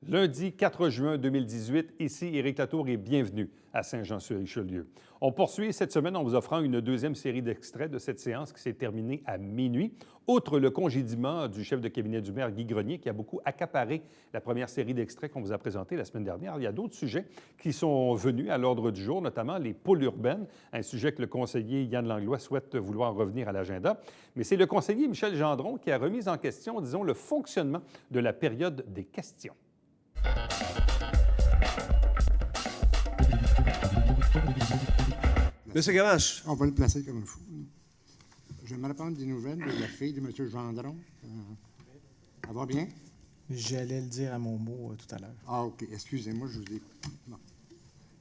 Lundi 4 juin 2018, ici Éric Latour et bienvenue à Saint-Jean-sur-Richelieu. On poursuit cette semaine en vous offrant une deuxième série d'extraits de cette séance qui s'est terminée à minuit. Outre le congédiement du chef de cabinet du maire Guy Grenier, qui a beaucoup accaparé la première série d'extraits qu'on vous a présentée la semaine dernière, il y a d'autres sujets qui sont venus à l'ordre du jour, notamment les pôles urbaines, un sujet que le conseiller Yann Langlois souhaite vouloir revenir à l'agenda. Mais c'est le conseiller Michel Gendron qui a remis en question, disons, le fonctionnement de la période des questions. Monsieur Gamache. On va le placer comme il faut. J'aimerais prendre des nouvelles de la fille de M. Gendron. Elle va bien? J'allais le dire à mon mot tout à l'heure. Ah, OK. Excusez-moi, je vous ai... Bon.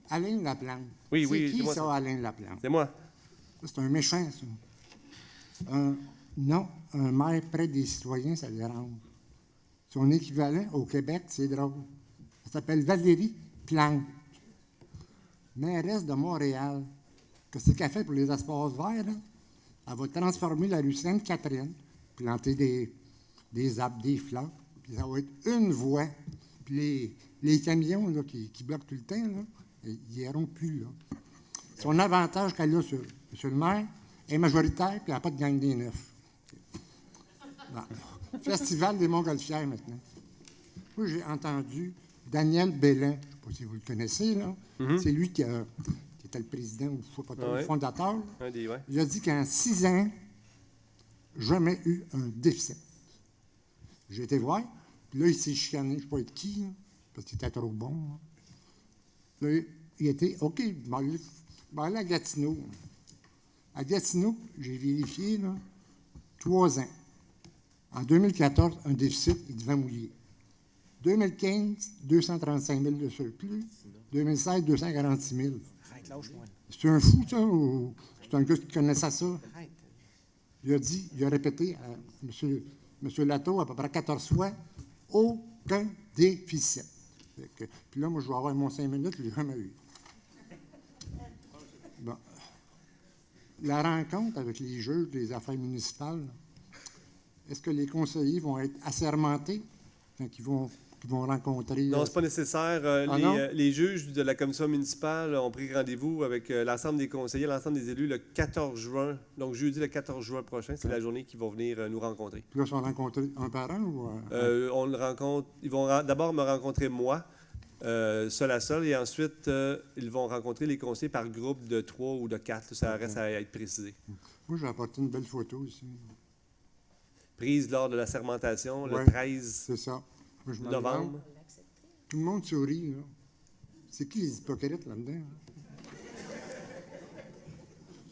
Alain Laplante. Oui, c'est qui, moi, ça, Alain Laplante? C'est moi. C'est un méchant, ça. Non, un maire près des citoyens, ça dérange. Son équivalent au Québec, c'est drôle. Elle s'appelle Valérie Plante. Mairesse de Montréal. Qu'est-ce qu'elle fait pour les espaces verts? Là? Elle va transformer la rue Sainte-Catherine, planter des arbres, des fleurs, puis ça va être une voie. Puis les camions là, qui bloquent tout le temps, là, ils n'iront plus. Là. Son avantage qu'elle a sur le maire, elle est majoritaire, puis elle n'a pas de gang des neufs. Bon. Festival des Montgolfières, maintenant. Moi, j'ai entendu Daniel Bellin, je ne sais pas si vous le connaissez, là. C'est lui qui était le président, ou le fondateur. Ouais. Il a dit qu'en 6 ans, jamais eu un déficit. J'ai été voir, puis là, il s'est chicané, je ne sais pas être qui, là, parce qu'il était trop bon. Là, il était, OK, je vais aller à Gatineau. À Gatineau, j'ai vérifié, là, 3 ans. En 2014, un déficit, il devait mouiller. 2015, 235 000 de surplus. 2016, 246 000. Arrête, lâche-moi. C'est un fou, ça, ou c'est un gars qui connaissait ça? Arrête. Il a répété à M. Latour à peu près 14 fois, aucun déficit. Puis là, moi, je vais avoir mon 5 minutes, je ne l'ai jamais eu. Bon. La rencontre avec les juges des affaires municipales, est-ce que les conseillers vont être assermentés quand ils vont rencontrer... Non, c'est pas nécessaire. Les juges de la commission municipale ont pris rendez-vous avec l'ensemble des conseillers, l'ensemble des élus le 14 juin. Donc, jeudi le 14 juin prochain, c'est la journée qu'ils vont venir nous rencontrer. Puis là, ils sont rencontrés un par un ou... On le rencontre. Ils vont d'abord me rencontrer moi, seul à seul, et ensuite, ils vont rencontrer les conseillers par groupe de 3 ou de 4. Ça reste à être précisé. Moi, j'ai apporté une belle photo ici. Prise lors de la sermentation, Ouais, le 13 c'est ça. Moi, je me novembre. regarde. Tout le monde sourit, là. C'est qui les hypocrites là-dedans? Hein?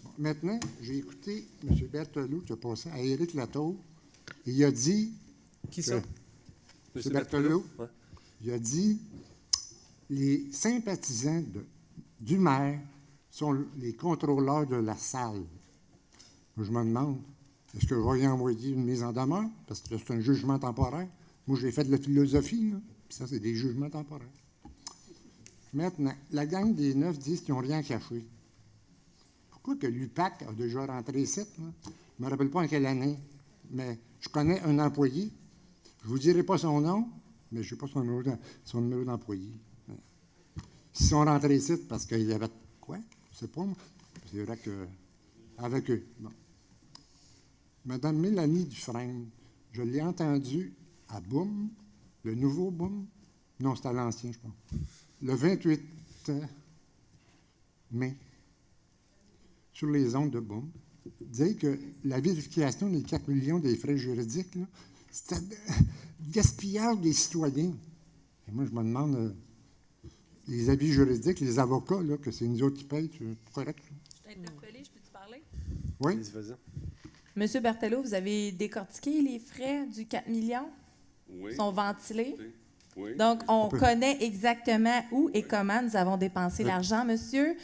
Bon, maintenant, j'ai écouté M. Berthelot qui a passé à Éric Latour. Et il a dit... Qui ça? M. Berthelot, Ouais. il a dit les sympathisants du maire sont les contrôleurs de la salle. Moi, je me demande, est-ce que je vais y envoyer une mise en demeure? Parce que c'est un jugement temporaire. Moi, j'ai fait de la philosophie, là. Puis ça, c'est des jugements temporaires. Maintenant, la gang des 9 disent qu'ils n'ont rien caché. Pourquoi que l'UPAC a déjà rentré ici? Là? Je ne me rappelle pas en quelle année, mais je connais un employé. Je ne vous dirai pas son nom, mais je ne sais pas son numéro d'employé. Ils sont rentrés ici parce qu'il y avait quoi? Je ne sais pas, moi. C'est vrai que... Avec eux. Bon. Madame Mélanie Dufresne, je l'ai entendue à Boom, le nouveau Boom. Non, c'était à l'ancien, je pense. Le 28 mai, sur les ondes de Boom, dire que la vérification des 4 millions des frais juridiques, là, c'était gaspillage des citoyens. Et moi, je me demande, les avis juridiques, les avocats, là, que c'est nous autres qui payent, c'est correct? Je t'ai interpellé, je peux te parler? Oui? Vas-y. Monsieur Berthelot, vous avez décortiqué les frais du 4 millions? Oui. Ils sont ventilés. Oui. Donc, on connaît exactement où et comment nous avons dépensé l'argent, monsieur.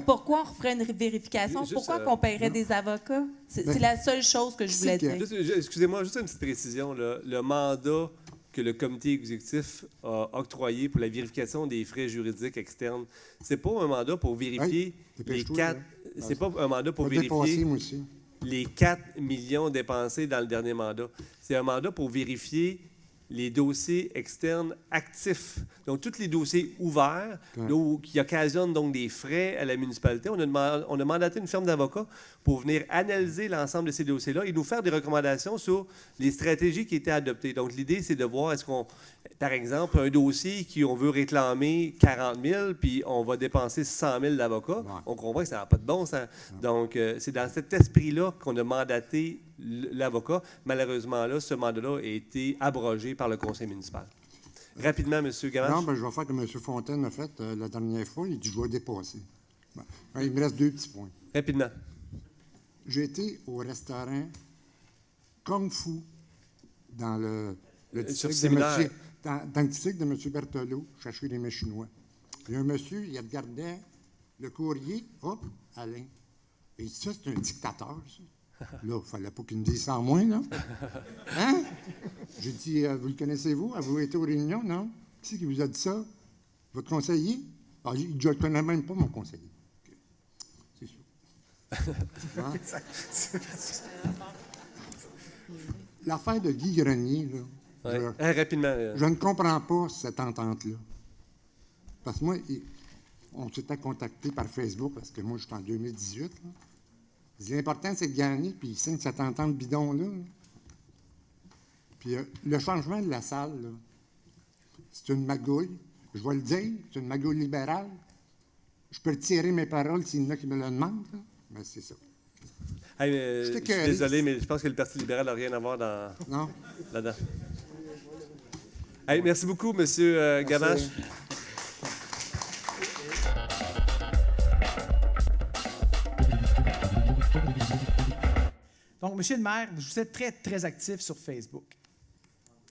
Pourquoi on referait une vérification? Juste, Pourquoi qu'on paierait des avocats? C'est la seule chose que je voulais dire. Excusez-moi, juste une petite précision. Là. Le mandat que le comité exécutif a octroyé pour la vérification des frais juridiques externes, c'est pas un mandat pour vérifier les 4... C'est pas un mandat pour vérifier les 4 millions dépensés dans le dernier mandat. C'est un mandat pour vérifier les dossiers externes actifs. Donc, tous les dossiers ouverts qui occasionnent donc des frais à la municipalité. On a mandaté une firme d'avocats pour venir analyser l'ensemble de ces dossiers-là et nous faire des recommandations sur les stratégies qui étaient adoptées. Donc, l'idée, c'est de voir est-ce qu'on, par exemple, un dossier on veut réclamer 40 000 puis on va dépenser 100 000 d'avocats. Ouais. On comprend que ça n'a pas de bon sens. Donc, c'est dans cet esprit-là qu'on a mandaté l'avocat. Malheureusement, là, ce mandat-là a été abrogé par le conseil municipal. Rapidement, M. Gamache. Non, bien, je vais faire comme M. Fontaine a fait la dernière fois. Il dit je vais dépasser. Bon. Il me reste 2 petits points. Rapidement. J'ai été au restaurant Kung Fu dans le district dans le district de M. Berthelot, chercher les mets chinois. Il y a un monsieur, il regardait le courrier. Hop, Alain. Et il dit ça, c'est un dictateur, ça. Là, il ne fallait pas qu'il me dise ça en moins, là. Hein? J'ai dit, vous le connaissez-vous? Avez-vous été aux réunions? Non? Qui c'est qui vous a dit ça? Votre conseiller? Ah, je ne le connais même pas, mon conseiller. Okay. C'est sûr. Hein? L'affaire de Guy Grenier, là. Rapidement. Je ne comprends pas cette entente-là. Parce que moi, on s'était contacté par Facebook, parce que moi, je suis en 2018, là. L'important, c'est de gagner, puis il signe cette entente bidon-là. Puis le changement de la salle, là, c'est une magouille. Je vais le dire, c'est une magouille libérale. Je peux retirer mes paroles s'il y en a qui me le demandent, là. Mais c'est ça. Hey, je suis désolé, mais je pense que le Parti libéral n'a rien à voir là-dedans. Hey, merci beaucoup, M. Gamache. Donc, M. le maire, vous êtes très, très actif sur Facebook.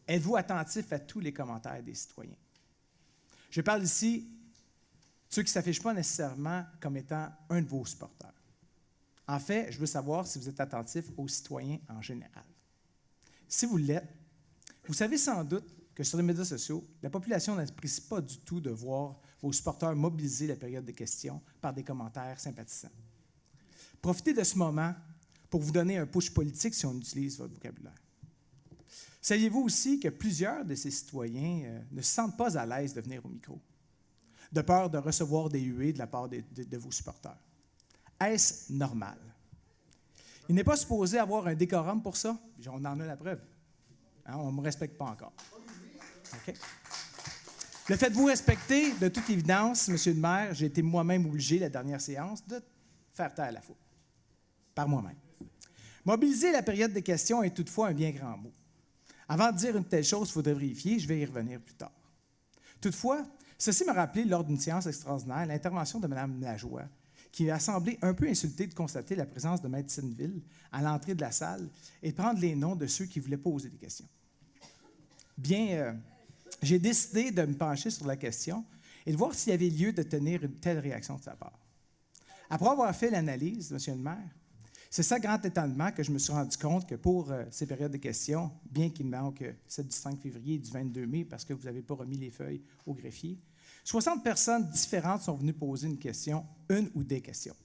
Êtes-vous attentif à tous les commentaires des citoyens? Je parle ici de ceux qui ne s'affichent pas nécessairement comme étant un de vos supporters. En fait, je veux savoir si vous êtes attentif aux citoyens en général. Si vous l'êtes, vous savez sans doute que sur les médias sociaux, la population n'apprécie pas du tout de voir vos supporters mobiliser la période de questions par des commentaires sympathisants. Profitez de ce moment pour vous donner un push politique si on utilise votre vocabulaire. Saviez-vous aussi que plusieurs de ces citoyens ne se sentent pas à l'aise de venir au micro, de peur de recevoir des huées de la part de vos supporters? Est-ce normal? Il n'est pas supposé avoir un décorum pour ça. On en a la preuve. Hein, on ne me respecte pas encore. Okay. Le faites-vous respecter? De toute évidence, M. le maire, j'ai été moi-même obligé, la dernière séance, de faire taire la foule. Par moi-même. Mobiliser la période des questions est toutefois un bien grand mot. Avant de dire une telle chose, il faudrait vérifier, je vais y revenir plus tard. Toutefois, ceci m'a rappelé, lors d'une séance extraordinaire, l'intervention de Mme Lajoie, qui a semblé un peu insultée de constater la présence de Maître Senneville à l'entrée de la salle et de prendre les noms de ceux qui voulaient poser des questions. Bien, j'ai décidé de me pencher sur la question et de voir s'il y avait lieu de tenir une telle réaction de sa part. Après avoir fait l'analyse, M. le maire, c'est sans grand étonnement que je me suis rendu compte que pour ces périodes de questions, bien qu'il me manque celle du 5 février et du 22 mai, parce que vous n'avez pas remis les feuilles au greffier, 60 personnes différentes sont venues poser une question, une ou des questions.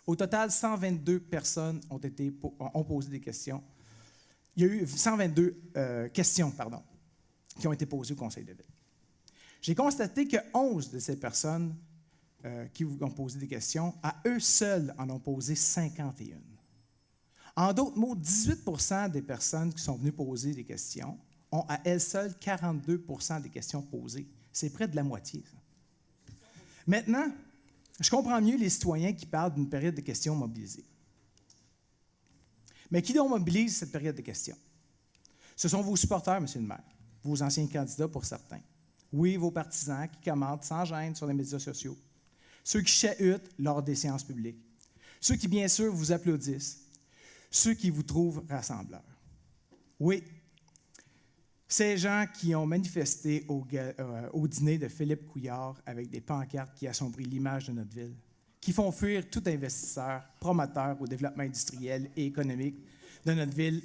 Au total, 122 personnes ont posé des questions. Il y a eu 122 questions, qui ont été posées au Conseil de ville. J'ai constaté que 11 de ces personnes qui ont posé des questions, à eux seuls en ont posé 51. En d'autres mots, 18 % des personnes qui sont venues poser des questions ont à elles seules 42 % des questions posées. C'est près de la moitié, ça. Maintenant, je comprends mieux les citoyens qui parlent d'une période de questions mobilisée. Mais qui donc mobilise cette période de questions? Ce sont vos supporters, M. le maire, vos anciens candidats pour certains. Oui, vos partisans qui commentent sans gêne sur les médias sociaux. Ceux qui chahutent lors des séances publiques, ceux qui, bien sûr, vous applaudissent, ceux qui vous trouvent rassembleurs. Oui, ces gens qui ont manifesté au dîner de Philippe Couillard avec des pancartes qui assombrissent l'image de notre ville, qui font fuir tout investisseur, promoteur au développement industriel et économique de notre ville,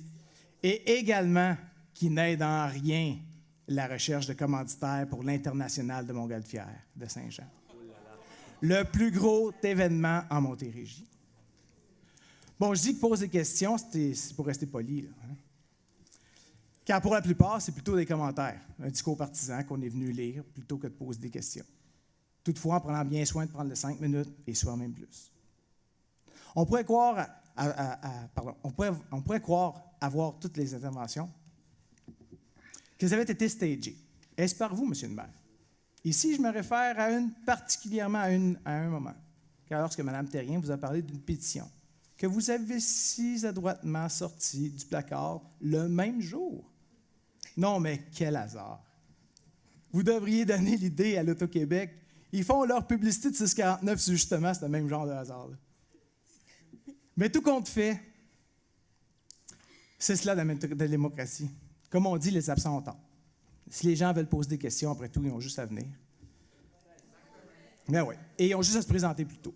et également qui n'aident en rien la recherche de commanditaires pour l'International de Montgolfière de Saint-Jean. Le plus gros événement en Montérégie. Bon, je dis que pose des questions, c'est pour rester poli, là, hein? Car pour la plupart, c'est plutôt des commentaires, un discours partisan qu'on est venu lire plutôt que de poser des questions. Toutefois, en prenant bien soin de prendre les 5 minutes et soit même plus. On pourrait croire, on pourrait croire avoir toutes les interventions qu'elles avaient été stagées. Est-ce par vous, M. le maire? Ici, je me réfère particulièrement à un moment, car lorsque Mme Terrien vous a parlé d'une pétition que vous avez si adroitement sortie du placard le même jour. Non, mais quel hasard! Vous devriez donner l'idée à l'Auto-Québec. Ils font leur publicité de 649 sur justement ce même genre de hasard-là. Mais tout compte fait, c'est cela de la démocratie. Comme on dit, les absents ont tort. Si les gens veulent poser des questions, après tout, ils ont juste à venir. Mais oui, et ils ont juste à se présenter plus tôt.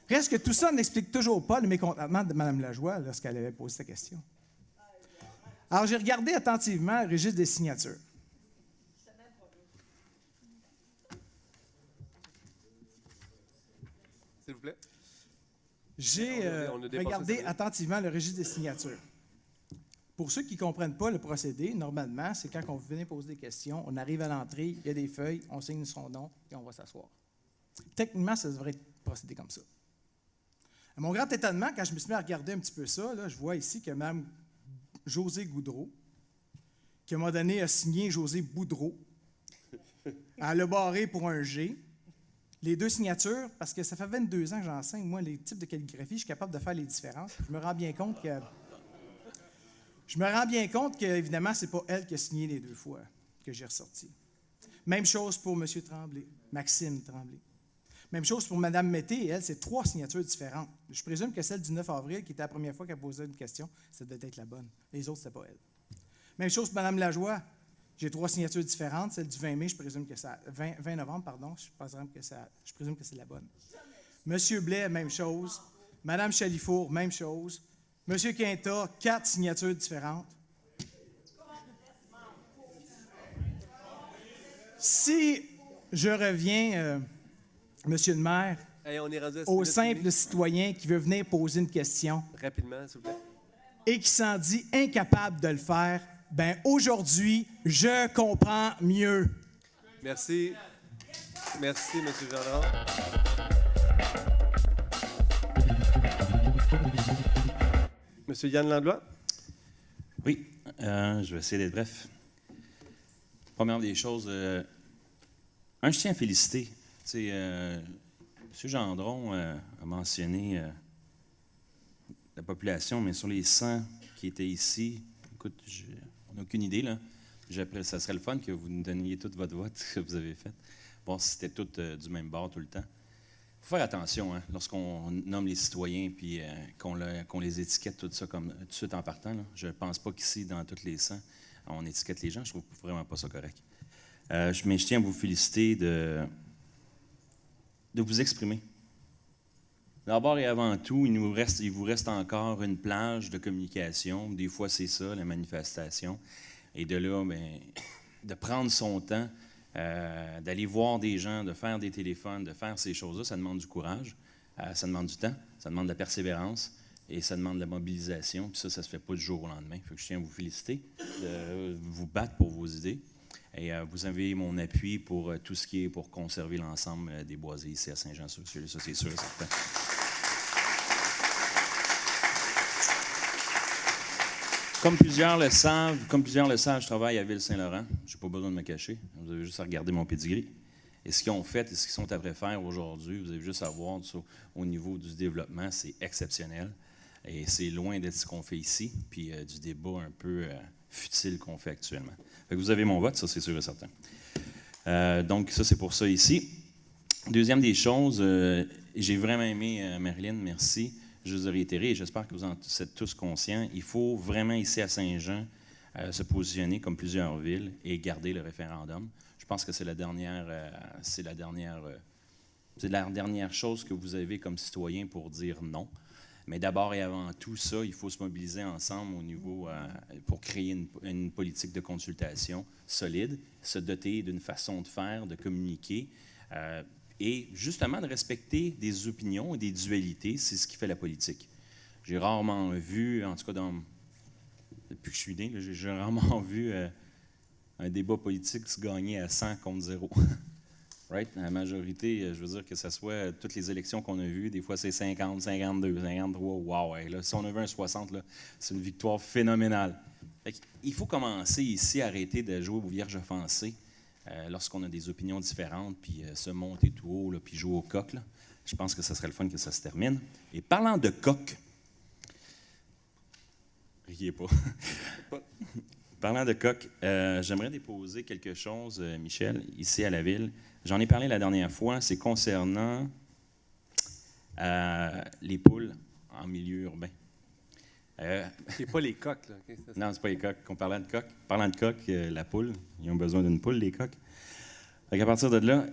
Reste que tout ça n'explique toujours pas le mécontentement de Mme Lajoie lorsqu'elle avait posé sa question. Alors, j'ai regardé attentivement le registre des signatures. S'il vous plaît. J'ai regardé attentivement le registre des signatures. Pour ceux qui ne comprennent pas le procédé, normalement, c'est quand on venait poser des questions, on arrive à l'entrée, il y a des feuilles, on signe son nom et on va s'asseoir. Techniquement, ça devrait être procédé comme ça. À mon grand étonnement, quand je me suis mis à regarder un petit peu ça, là, je vois ici que Mme Josée Goudreau, qui à un moment donné a signé José Boudreau, elle l'a barré pour un G. Les deux signatures, parce que ça fait 22 ans que j'enseigne, moi, les types de calligraphie, je suis capable de faire les différences. Je me rends bien compte que, évidemment, c'est pas elle qui a signé les 2 fois que j'ai ressorti. Même chose pour M. Tremblay, Maxime Tremblay. Même chose pour Mme Mété, elle, c'est 3 signatures différentes. Je présume que celle du 9 avril, qui était la première fois qu'elle posait une question, ça devait être la bonne. Les autres, c'était pas elle. Même chose pour Mme Lajoie. J'ai 3 signatures différentes. Celle du 20 mai, je présume que ça... 20 novembre, pardon, je présume que c'est la bonne. M. Blais, même chose. Mme Chalifour, même chose. M. Quinta, 4 signatures différentes. Si je reviens, Monsieur le maire, Hey, on est rendu à au simple citoyen qui veut venir poser une question rapidement, s'il vous plaît. et qui s'en dit incapable de le faire, ben aujourd'hui, je comprends mieux. Merci. Merci, M. Gendron. M. Yann Landlois? Oui, je vais essayer d'être bref. Première des choses, je tiens à féliciter. M. Gendron a mentionné la population, mais sur les 100 qui étaient ici, écoute, on n'a aucune idée, là. Ça serait le fun que vous nous donniez tout votre vote que vous avez fait. Bon, si c'était tout du même bord tout le temps. Il faut faire attention, hein, lorsqu'on nomme les citoyens puis qu'on les étiquette tout ça comme tout de suite en partant. Là. Je ne pense pas qu'ici, dans toutes les 100, on étiquette les gens. Je trouve vraiment pas ça correct. Mais je tiens à vous féliciter de vous exprimer. D'abord et avant tout, il vous reste encore une plage de communication. Des fois, c'est ça, la manifestation. Et de là, de prendre son temps, d'aller voir des gens, de faire des téléphones, de faire ces choses-là, ça demande du courage, ça demande du temps, ça demande de la persévérance et ça demande de la mobilisation. Puis ça se fait pas du jour au lendemain. Fait que je tiens à vous féliciter, de vous battre pour vos idées. Et vous avez mon appui pour tout ce qui est pour conserver l'ensemble des boisés ici à Saint-Jean-sur-Richelieu. Ça, c'est sûr et certain. Comme plusieurs le savent, je travaille à Ville-Saint-Laurent. Je n'ai pas besoin de me cacher. Vous avez juste à regarder mon pedigree. Et ce qu'ils ont fait et ce qu'ils sont après faire aujourd'hui, vous avez juste à voir au niveau du développement, c'est exceptionnel. Et c'est loin d'être ce qu'on fait ici, puis du débat un peu futile qu'on fait actuellement. Fait que vous avez mon vote, ça c'est sûr et certain. Donc ça c'est pour ça ici. Deuxième des choses, j'ai vraiment aimé Marilyn, merci. Je vous ai réitéré et j'espère que vous en êtes tous conscients. Il faut vraiment ici à Saint-Jean se positionner comme plusieurs villes et garder le référendum. Je pense que c'est la dernière chose que vous avez comme citoyen pour dire non. Mais d'abord et avant tout ça, il faut se mobiliser ensemble au niveau pour créer une politique de consultation solide, se doter d'une façon de faire, de communiquer et justement de respecter des opinions et des dualités. C'est ce qui fait la politique. J'ai rarement vu, en tout cas dans depuis que je suis né, là, j'ai rarement vu un débat politique se gagner à 100 contre 0. Right? La majorité, je veux dire que ce soit toutes les élections qu'on a vues, des fois c'est 50, 52, 53. Wow, hey, là, si on avait un 60, là, c'est une victoire phénoménale. Il faut commencer ici à arrêter de jouer aux vierges offensées lorsqu'on a des opinions différentes, puis se monter tout haut, là, puis jouer au coq. Là. Je pense que ça serait le fun que ça se termine. Et parlant de coq, riez pas. Parlant de coq, j'aimerais déposer quelque chose, Michel, ici à la ville. J'en ai parlé la dernière fois, c'est concernant les poules en milieu urbain. C'est pas les coqs, là. Okay, non, c'est pas les coqs. Parlant de coq, la poule, ils ont besoin d'une poule, les coqs. Donc à partir de là,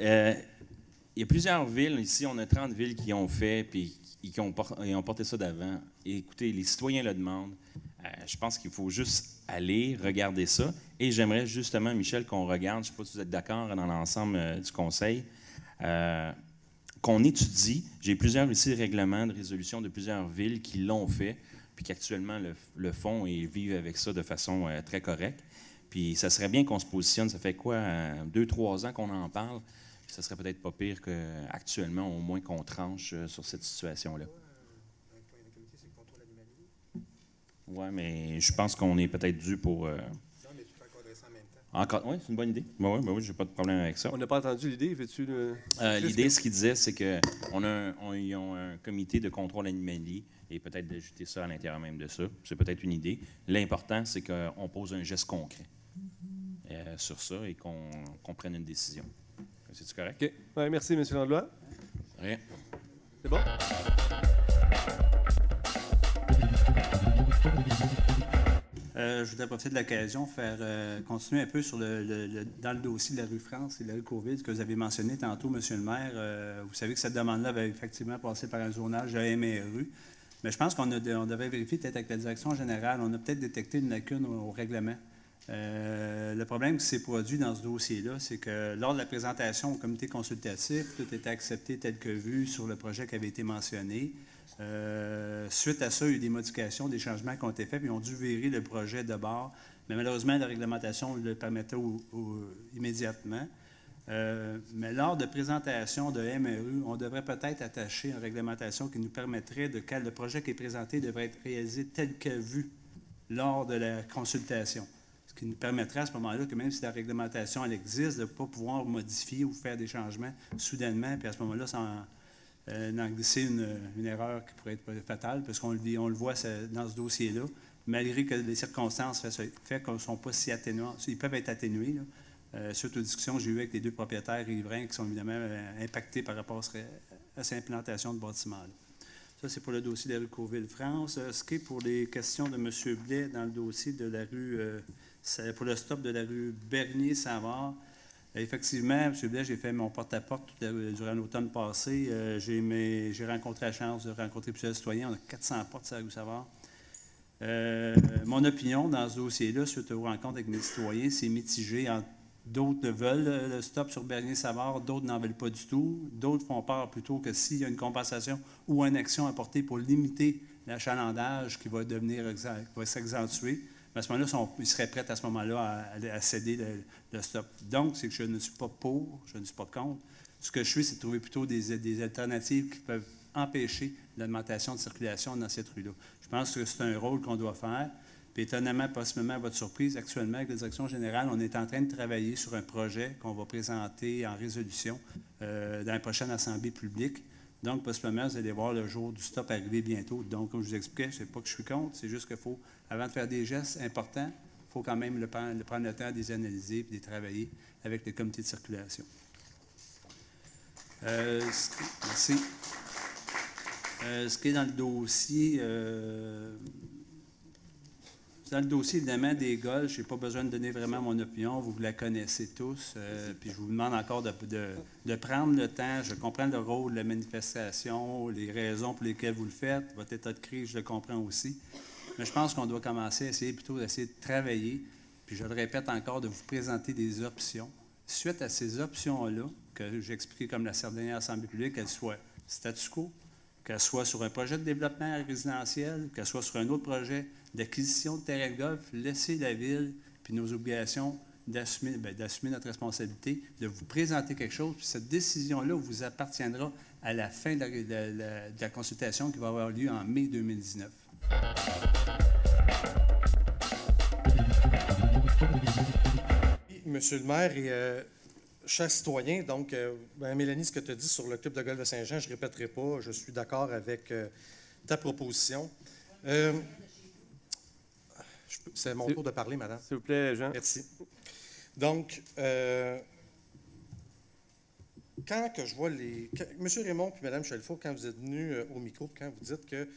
il y a plusieurs villes, ici, on a 30 villes qui ont fait, puis qui ont porté ça d'avant. Et écoutez, les citoyens le demandent. Je pense qu'il faut juste aller regarder ça. Et j'aimerais justement, Michel, qu'on regarde, je ne sais pas si vous êtes d'accord dans l'ensemble du conseil, qu'on étudie. J'ai plusieurs ici règlements de résolution de plusieurs villes qui l'ont fait, puis qui actuellement le font et vivent avec ça de façon très correcte. Puis ça serait bien qu'on se positionne. Ça fait quoi, 2-3 ans qu'on en parle? Puis ça serait peut-être pas pire qu'actuellement, au moins qu'on tranche sur cette situation-là. Oui, mais je pense qu'on est peut-être dû pour... Non, mais tu peux encadrer ça en même temps. Oui, c'est une bonne idée. Oui, j'ai pas de problème avec ça. On n'a pas entendu l'idée, veux-tu l'idée, ce qu'il disait, c'est qu'ils ont un comité de contrôle animalier et peut-être d'ajouter ça à l'intérieur même de ça. C'est peut-être une idée. L'important, c'est qu'on pose un geste concret sur ça et qu'on prenne une décision. C'est-tu correct? OK. Ouais, merci, M. Landlois. Rien. C'est bon? Je voudrais profiter de l'occasion faire continuer un peu sur dans le dossier de la rue France et de la rue Courville que vous avez mentionné tantôt, M. le maire. Vous savez que cette demande-là avait effectivement passé par un zonage AMRU. Mais je pense qu'on devrait vérifier peut-être avec la direction générale. On a peut-être détecté une lacune au règlement. Le problème qui s'est produit dans ce dossier-là, c'est que lors de la présentation au comité consultatif, tout était accepté tel que vu sur le projet qui avait été mentionné. Suite à ça, il y a eu des modifications, des changements qui ont été faits, puis ils ont dû virer le projet de bord. Mais malheureusement, la réglementation le permettait immédiatement. Mais lors de présentation de MRU, on devrait peut-être attacher une réglementation qui nous permettrait que le projet qui est présenté devrait être réalisé tel que vu lors de la consultation. Ce qui nous permettrait à ce moment-là que même si la réglementation elle existe, de ne pas pouvoir modifier ou faire des changements soudainement, puis à ce moment-là, d'en glisser une erreur qui pourrait être fatale, parce qu'on le voit dans ce dossier-là, malgré que les circonstances fait qu'elles ne sont pas si atténuantes. Ils peuvent être atténués, là, suite aux discussions que j'ai eues avec les deux propriétaires riverains qui sont évidemment impactés par rapport à cette implantation de bâtiment-là. Ça, c'est pour le dossier de la rue Courville-France. Ce qui est pour les questions de M. Blais dans le dossier de la rue, pour le stop de la rue Bernier-Savard. Effectivement, M. Blais, j'ai fait mon porte-à-porte durant l'automne passé. J'ai rencontré la chance de rencontrer plusieurs citoyens. On a 400 portes sur la rue Savard. Mon opinion dans ce dossier-là, suite aux rencontres avec mes citoyens, c'est mitigé. D'autres veulent le stop sur Bernier-Savard, d'autres n'en veulent pas du tout. D'autres font peur plutôt que s'il y a une compensation ou une action apportée pour limiter l'achalandage qui va s'accentuer. À ce moment-là, ils seraient prêts à ce moment-là à céder le stop. Donc, c'est que je ne suis pas pour, je ne suis pas contre. Ce que je suis, c'est de trouver plutôt des alternatives qui peuvent empêcher l'augmentation de circulation dans cette rue-là. Je pense que c'est un rôle qu'on doit faire. Puis étonnamment, possiblement à votre surprise, actuellement, avec la direction générale, on est en train de travailler sur un projet qu'on va présenter en résolution dans la prochaine assemblée publique. Donc, possiblement, vous allez voir le jour du stop arriver bientôt. Donc, comme je vous expliquais, je ne sais pas que je suis contre, c'est juste qu'il faut, avant de faire des gestes importants, il faut quand même prendre le temps de les analyser et de les travailler avec le comité de circulation. Merci. Ce qui est dans le dossier... Dans le dossier, évidemment, des golfs, je n'ai pas besoin de donner vraiment mon opinion. Vous la connaissez tous. Puis je vous demande encore de prendre le temps. Je comprends le rôle de la manifestation, les raisons pour lesquelles vous le faites. Votre état de crise, je le comprends aussi. Mais je pense qu'on doit commencer à essayer de travailler. Puis je le répète encore, de vous présenter des options. Suite à ces options-là, que j'ai expliquées comme la dernière assemblée publique, qu'elles soient statu quo, qu'elle soit sur un projet de développement résidentiel, qu'elle soit sur un autre projet d'acquisition de terrain de golf, laissez la ville puis nos obligations d'assumer notre responsabilité, de vous présenter quelque chose, puis cette décision-là vous appartiendra à la fin de la consultation qui va avoir lieu en mai 2019. Monsieur le maire et chers citoyens, donc, Mélanie, ce que tu as dit sur le club de golf de Saint-Jean, je ne répéterai pas, je suis d'accord avec ta proposition. C'est mon tour de parler, madame. S'il vous plaît, Jean. Merci. Donc, quand que je vois les... Monsieur Raymond puis Mme Chalifot, quand vous êtes venus au micro, quand vous dites que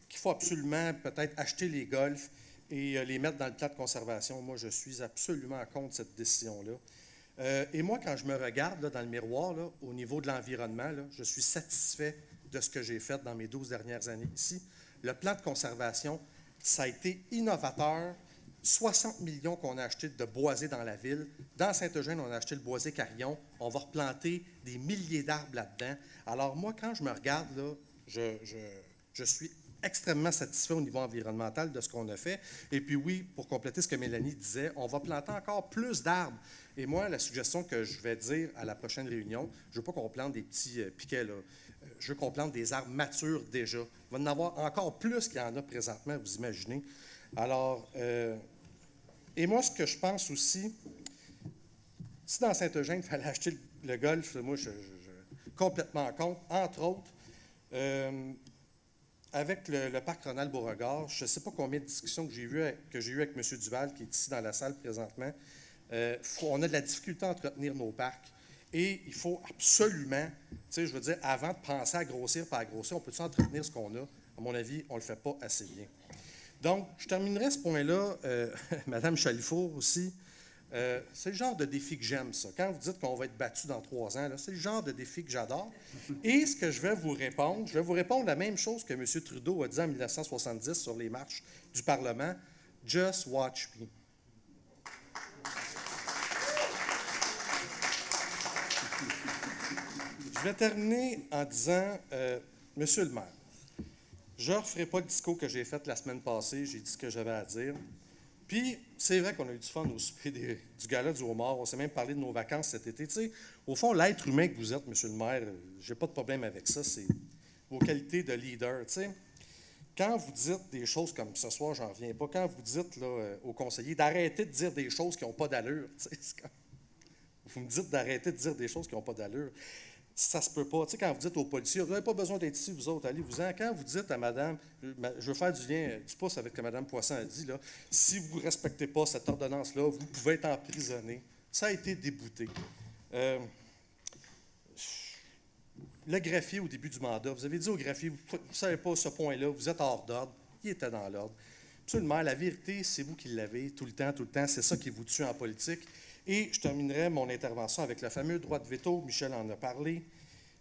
qu'il faut absolument peut-être acheter les golfs et les mettre dans le plat de conservation, moi, je suis absolument contre cette décision-là. Et moi, quand je me regarde là, dans le miroir, là, au niveau de l'environnement, là, je suis satisfait de ce que j'ai fait dans mes 12 dernières années ici. Le plan de conservation, ça a été innovateur. 60 millions qu'on a acheté de boisés dans la ville. Dans Saint-Eugène, on a acheté le boisé Carillon. On va replanter des milliers d'arbres là-dedans. Alors moi, quand je me regarde, là, je suis extrêmement satisfait au niveau environnemental de ce qu'on a fait. Et puis oui, pour compléter ce que Mélanie disait, on va planter encore plus d'arbres. Et moi, la suggestion que je vais dire à la prochaine réunion, je ne veux pas qu'on plante des petits piquets, là. Je veux qu'on plante des arbres matures déjà. Il va y en avoir encore plus qu'il y en a présentement, vous imaginez. Alors, et moi, ce que je pense aussi, si dans Saint-Eugène, il fallait acheter le golf, moi, je complètement contre. Entre autres, avec le parc Ronald-Beauregard, je ne sais pas combien de discussions que j'ai eues avec M. Duval, qui est ici dans la salle présentement. On a de la difficulté à entretenir nos parcs. Et il faut absolument, tu sais, je veux dire, avant de penser à grossir, pas à grossir, on peut-tu entretenir ce qu'on a? À mon avis, on ne le fait pas assez bien. Donc, je terminerai ce point-là, Mme Chalifot aussi. C'est le genre de défi que j'aime, ça. Quand vous dites qu'on va être battu dans 3 ans, c'est le genre de défi que j'adore. Et ce que je vais vous répondre la même chose que M. Trudeau a dit en 1970 sur les marches du Parlement. « Just watch me ». Je vais terminer en disant, Monsieur le maire, je ne referai pas le discours que j'ai fait la semaine passée. J'ai dit ce que j'avais à dire. Puis, c'est vrai qu'on a eu du fun au souper du gala du homard. On s'est même parlé de nos vacances cet été. Tu sais, au fond, l'être humain que vous êtes, Monsieur le maire, j'ai pas de problème avec ça. C'est vos qualités de leader. Tu sais, quand vous dites des choses comme ce soir, j'en reviens pas. Quand vous dites là, aux conseillers d'arrêter de dire des choses qui n'ont pas d'allure, tu sais, vous me dites d'arrêter de dire des choses qui n'ont pas d'allure. Ça se peut pas. Tu sais, quand vous dites aux policiers, vous n'avez pas besoin d'être ici, vous autres, allez-vous-en. Quand vous dites à madame, je veux faire du lien, du pouce avec ce que mme Poisson a dit, là, si vous ne respectez pas cette ordonnance-là, vous pouvez être emprisonné. Ça a été débouté. Le greffier, au début du mandat, vous avez dit au greffier, vous ne savez pas ce point-là, vous êtes hors d'ordre. Il était dans l'ordre. Monsieur le maire, la vérité, c'est vous qui l'avez tout le temps. C'est ça qui vous tue en politique. Et je terminerai mon intervention avec le fameux droit de veto. Michel en a parlé.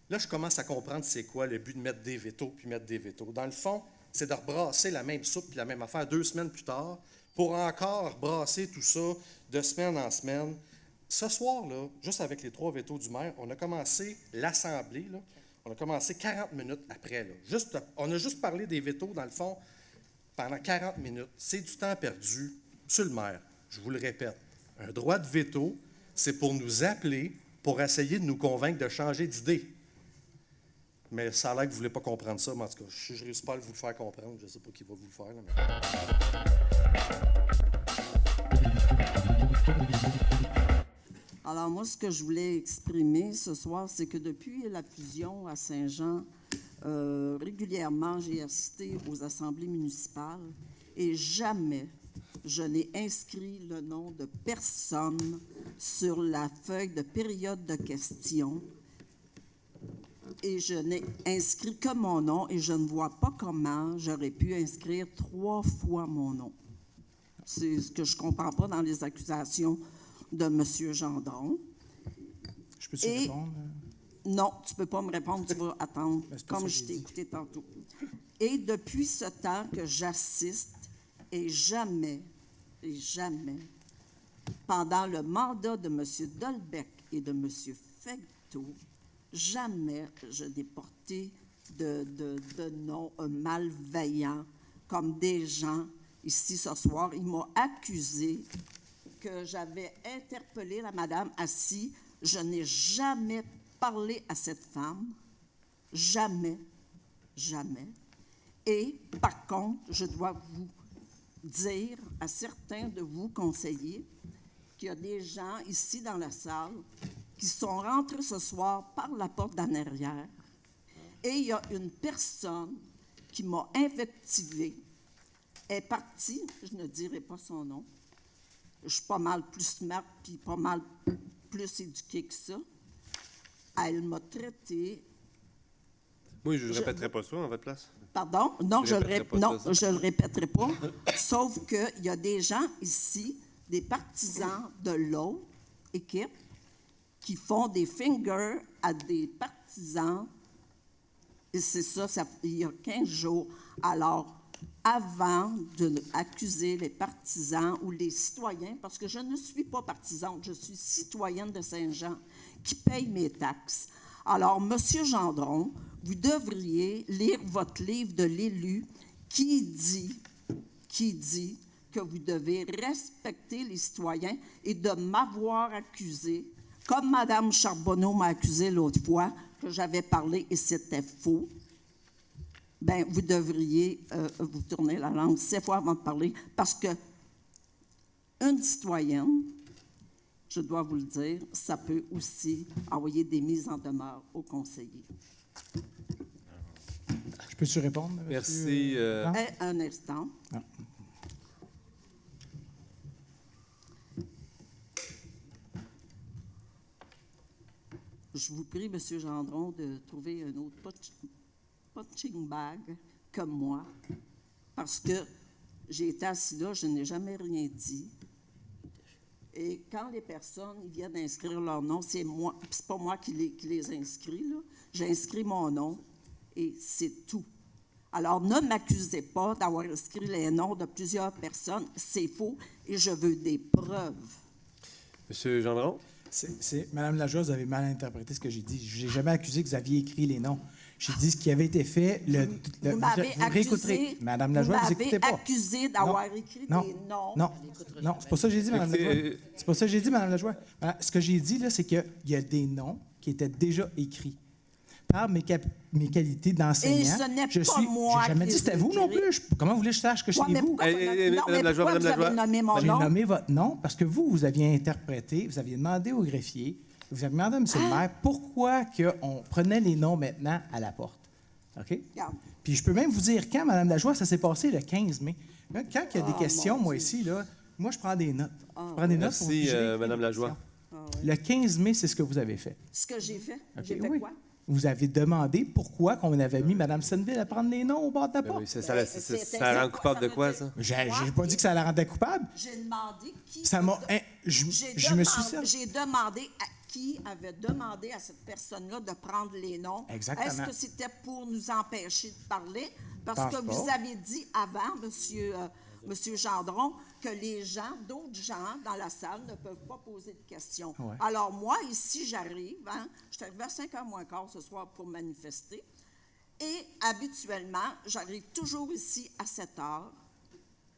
Là, je commence à comprendre c'est quoi le but de mettre des vétos puis mettre des vétos. Dans le fond, c'est de rebrasser la même soupe puis la même affaire 2 semaines plus tard pour encore brasser tout ça de semaine en semaine. Ce soir, là, juste avec les 3 vétos du maire, on a commencé l'Assemblée. Là, on a commencé 40 minutes après. Là. On a juste parlé des vétos, dans le fond, pendant 40 minutes. C'est du temps perdu. Monsieur le maire, je vous le répète, un droit de veto, c'est pour nous appeler, pour essayer de nous convaincre de changer d'idée. Mais ça a l'air que vous ne voulez pas comprendre ça, mais en tout cas, je ne réussis pas à vous le faire comprendre. Je ne sais pas qui va vous le faire. Là, Alors moi, ce que je voulais exprimer ce soir, c'est que depuis la fusion à Saint-Jean, régulièrement, j'ai assisté aux assemblées municipales et jamais je n'ai inscrit le nom de personne sur la feuille de période de questions. Et je n'ai inscrit que mon nom et je ne vois pas comment j'aurais pu inscrire 3 fois mon nom. C'est ce que je ne comprends pas dans les accusations de M. Gendron. Je peux-tu répondre? Non, tu ne peux pas me répondre, tu vas attendre, comme je t'ai écouté tantôt. Et depuis ce temps que j'assiste, et jamais, pendant le mandat de M. Dolbec et de M. Fecteau, jamais je n'ai porté de nom malveillant comme des gens ici ce soir. Ils m'ont accusé que j'avais interpellé la madame assise. Je n'ai jamais parlé à cette femme. Jamais. Jamais. Et, par contre, je dois vous dire à certains de vous conseillers qu'il y a des gens ici dans la salle qui sont rentrés ce soir par la porte d'en arrière et il y a une personne qui m'a invectivée. Elle est partie, je ne dirai pas son nom. Je suis pas mal plus smart puis pas mal plus éduquée que ça. Elle m'a traité. Moi, je ne répéterai pas ça en votre place. Pardon? Non, je ne le répéterai pas. Sauf qu'il y a des gens ici, des partisans de l'autre équipe, qui font des fingers à des partisans. Et c'est ça, il y a 15 jours. Alors, avant d'accuser les partisans ou les citoyens, parce que je ne suis pas partisane, je suis citoyenne de Saint-Jean qui paye mes taxes. Alors, M. Gendron, vous devriez lire votre livre de l'élu qui dit que vous devez respecter les citoyens et de m'avoir accusé, comme Mme Charbonneau m'a accusé l'autre fois, que j'avais parlé et c'était faux. Bien, vous devriez vous tourner la langue 7 fois avant de parler, parce que une citoyenne, je dois vous le dire, ça peut aussi envoyer des mises en demeure aux conseillers. Je peux-tu répondre? Merci. Un instant. Non. Je vous prie, M. Gendron, de trouver un autre punching bag comme moi, parce que j'ai été assis là, je n'ai jamais rien dit. Et quand les personnes ils viennent inscrire leur nom, c'est moi, c'est pas moi qui les inscris, là. J'inscris mon nom et c'est tout. Alors, ne m'accusez pas d'avoir inscrit les noms de plusieurs personnes, c'est faux et je veux des preuves. Monsieur Gendron? Madame Lajoie, vous avez mal interprété ce que j'ai dit. Je n'ai jamais accusé que vous aviez écrit les noms. J'ai dit ce qui avait été fait. Vous m'avez accusé, Madame Lajoie, vous n'écoutez pas. Accusé d'avoir écrit des noms. Non, c'est pas ça que j'ai dit, Madame Lajoie. C'est pas ça que j'ai dit, Madame Lajoie. Ce que j'ai dit, là, c'est qu'il y a des noms qui étaient déjà écrits. Par mes qualités d'enseignant, et ce n'est pas moi. J'ai jamais dit c'était vous non plus. Comment vous voulez que je sache que c'est vous? Madame Lajoie, vous avez nommé mon nom? J'ai nommé votre nom parce que vous aviez interprété, vous aviez demandé au greffier, vous avez demandé à M. le maire pourquoi on prenait les noms maintenant à la porte. OK? Regarde. Puis je peux même vous dire quand, Mme Lajoie, ça s'est passé le 15 mai. Quand il y a des questions, moi ici, là, moi je prends des notes. Je prends des notes pour Merci, Mme Lajoie. Le 15 mai, c'est ce que vous avez fait. Ce que j'ai fait? Okay, J'ai fait quoi? Vous avez demandé pourquoi qu'on avait mis Mme Senneville à prendre les noms au bord de la porte. Oui, ça rend coupable de quoi, ça? J'ai pas dit que ça la rendait coupable. J'ai demandé qui... Ça m'a... je me suis servi. J'ai demandé à qui avait demandé à cette personne-là de prendre les noms. Exactement. Est-ce que c'était pour nous empêcher de parler? Parce que vous avez dit avant, Monsieur Gendron, que les gens, d'autres gens dans la salle ne peuvent pas poser de questions. Ouais. Alors moi, ici, j'arrive, je suis arrivée à 5h moins quart ce soir pour manifester, et habituellement, j'arrive toujours ici à 7h,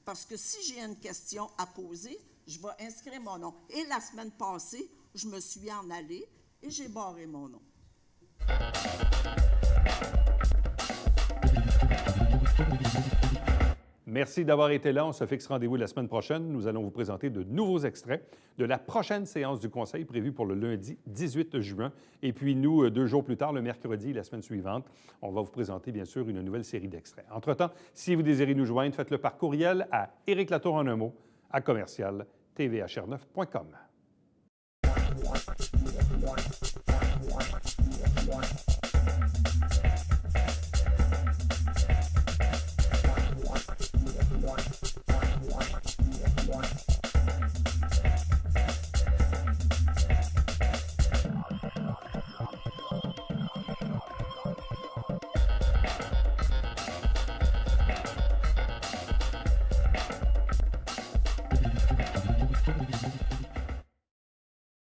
parce que si j'ai une question à poser, je vais inscrire mon nom. Et la semaine passée, je me suis en allée et j'ai barré mon nom. Merci d'avoir été là. On se fixe rendez-vous la semaine prochaine. Nous allons vous présenter de nouveaux extraits de la prochaine séance du Conseil prévue pour le lundi 18 juin. Et puis nous, 2 jours plus tard, le mercredi, la semaine suivante, on va vous présenter bien sûr une nouvelle série d'extraits. Entre-temps, si vous désirez nous joindre, faites-le par courriel à Éric Latour en un mot à commercial.tvhr9.com.